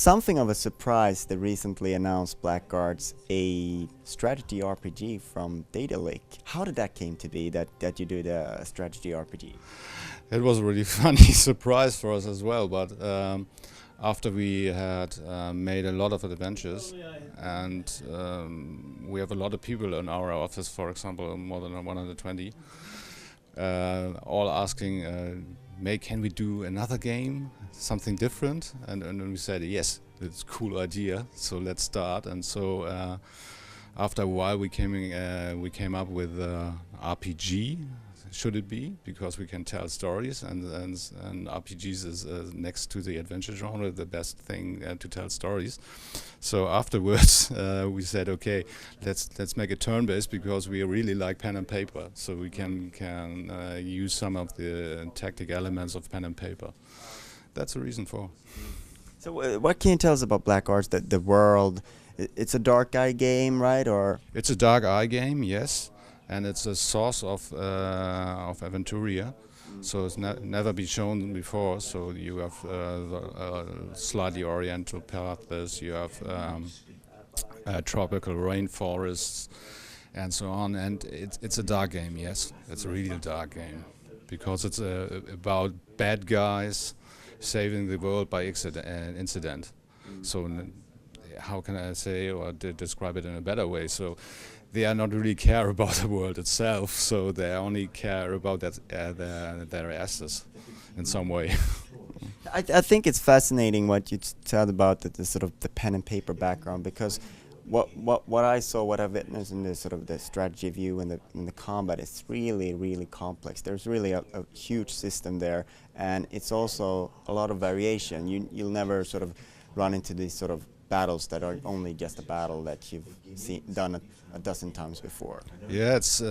something of a surprise, the recently announced Blackguards, a strategy RPG from Daedalic. How did that came to be, that you do the strategy RPG? It was a really funny surprise for us as well, but after we had made a lot of adventures, and we have a lot of people in our office, for example, more than 120, all asking, can we do another game, something different? And we said, yes, it's a cool idea, so let's start. And so after a while we came up with RPG, should it be, because we can tell stories, and RPGs is next to the adventure genre the best thing to tell stories. So afterwards we said, okay, let's make it turn-based, because we really like pen and paper, so we can use some of the tactic elements of pen and paper. That's the reason for. So what can you tell us about Blackguards, the world? It's a dark eye game, right? Or it's a dark eye game, yes. And it's a source of Aventuria, so it's never been shown before. So you have slightly oriental paths, you have tropical rainforests, and so on. And it's a dark game, yes. It's a really dark game, because it's about bad guys saving the world by incident. So how can I say or describe it in a better way? So they are not really care about the world itself, so they only care about their assets in some way. I think it's fascinating what you said about the sort of the pen and paper background, because what I saw, what I witnessed in the sort of the strategy view and the combat, it's really complex. There's really a huge system there, and it's also a lot of variation. You'll never sort of run into these sort of battles that are only just a battle that you've done a dozen times before. Yeah, it's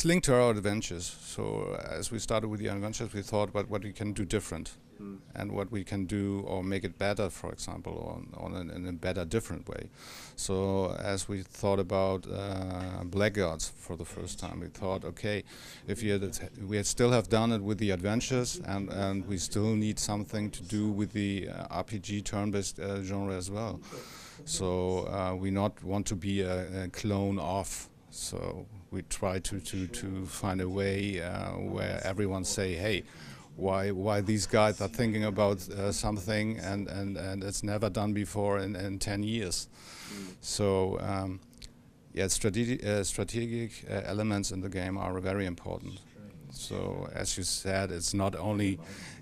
linked to our adventures. So as we started with the adventures, we thought about what we can do different, and what we can do or make it better, for example, in a better, different way. So as we thought about Blackguards for the first time, we thought, okay, if we still have done it with the adventures, and we still need something to do with the RPG turn-based genre as well. So we not want to be a clone of. So we try to find a way where everyone say, hey, why these guys are thinking about something and it's never done before in 10 years. So yeah, strategic elements in the game are very important. So as you said, it's not only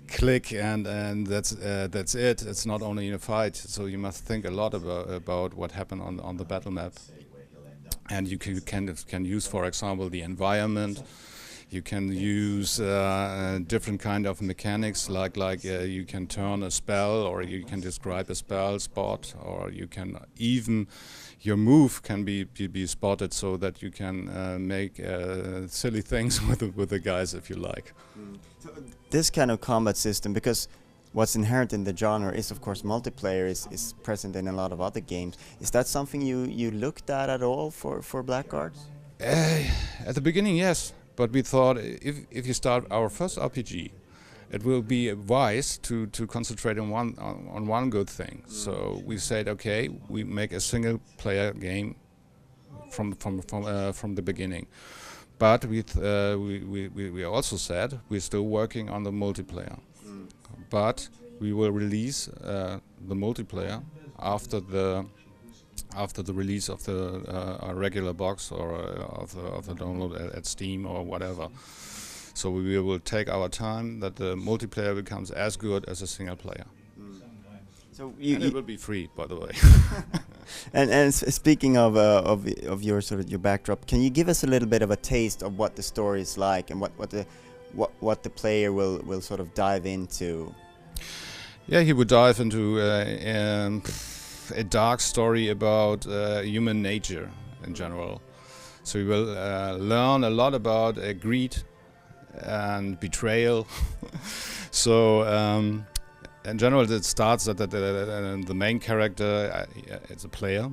click and that's it. It's not only in a fight. So you must think a lot about what happened on the battle map. And you can use, for example, the environment. You can use different kind of mechanics, like you can turn a spell, or you can describe a spell spot, or you can even your move can be spotted, so that you can make silly things with the guys if you like. So this kind of combat system, because what's inherent in the genre is, of course, multiplayer is present in a lot of other games. Is that something you looked at all for Blackguards? At the beginning, yes. But we thought, if you start our first RPG, it will be wise to concentrate on one good thing. So we said, okay, we make a single player game from the beginning. But we also said we're still working on the multiplayer. But we will release the multiplayer after the release of the regular box, or of the download at Steam or whatever. So we will take our time that the multiplayer becomes as good as a single player. So and it will be free, by the way. and speaking of your sort of your backdrop, can you give us a little bit of a taste of what the story is like, and what the player will sort of dive into? Yeah, he would dive into a dark story about human nature in general. So we will learn a lot about greed and betrayal. So in general, it starts that the main character, it's a player,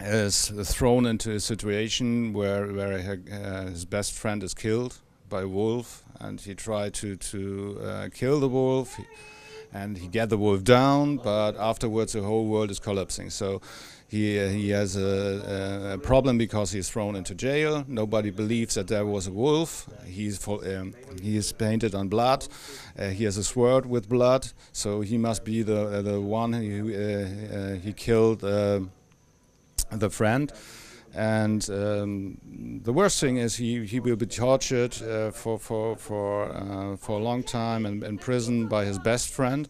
is thrown into a situation where his best friend is killed by a wolf, and he tried to kill the wolf, and he get the wolf down, but afterwards the whole world is collapsing. So he has a problem because he's thrown into jail. Nobody believes that there was a wolf. He is painted on blood. He has a sword with blood, so he must be the one who he killed the friend. And the worst thing is he will be tortured for a long time and in prison by his best friend.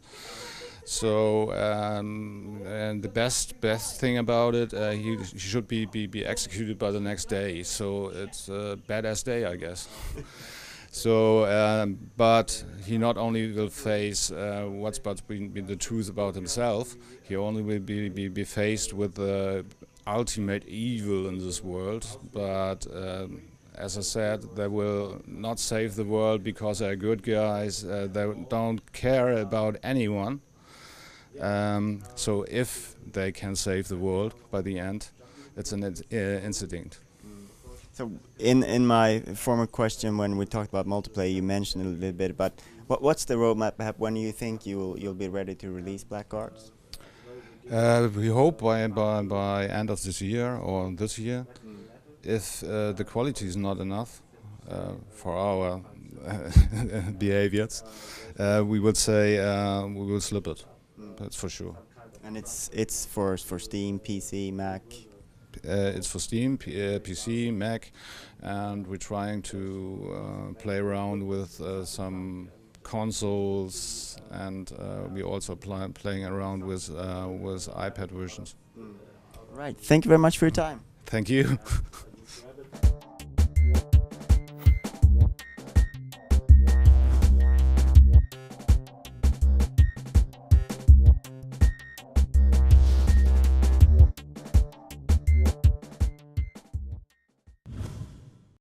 So and the best thing about it, he should be executed by the next day. So it's a badass day, I guess. So, but he not only will face what's been the truth about himself, he only will be faced with the ultimate evil in this world. But as I said, they will not save the world because they're good guys. They don't care about anyone. So if they can save the world by the end, it's an incident. So in my former question, when we talked about multiplayer, you mentioned a little bit about what's the roadmap. When do you think you'll be ready to release Blackguards? We hope by end of this year or this year. If the quality is not enough for our behaviors, we would say we will slip it. That's for sure. And it's for Steam, PC, Mac. It's for Steam, PC, Mac, and we're trying to play around with some consoles, and we also playing around with iPad versions. Right. Thank you very much for your time. Thank you.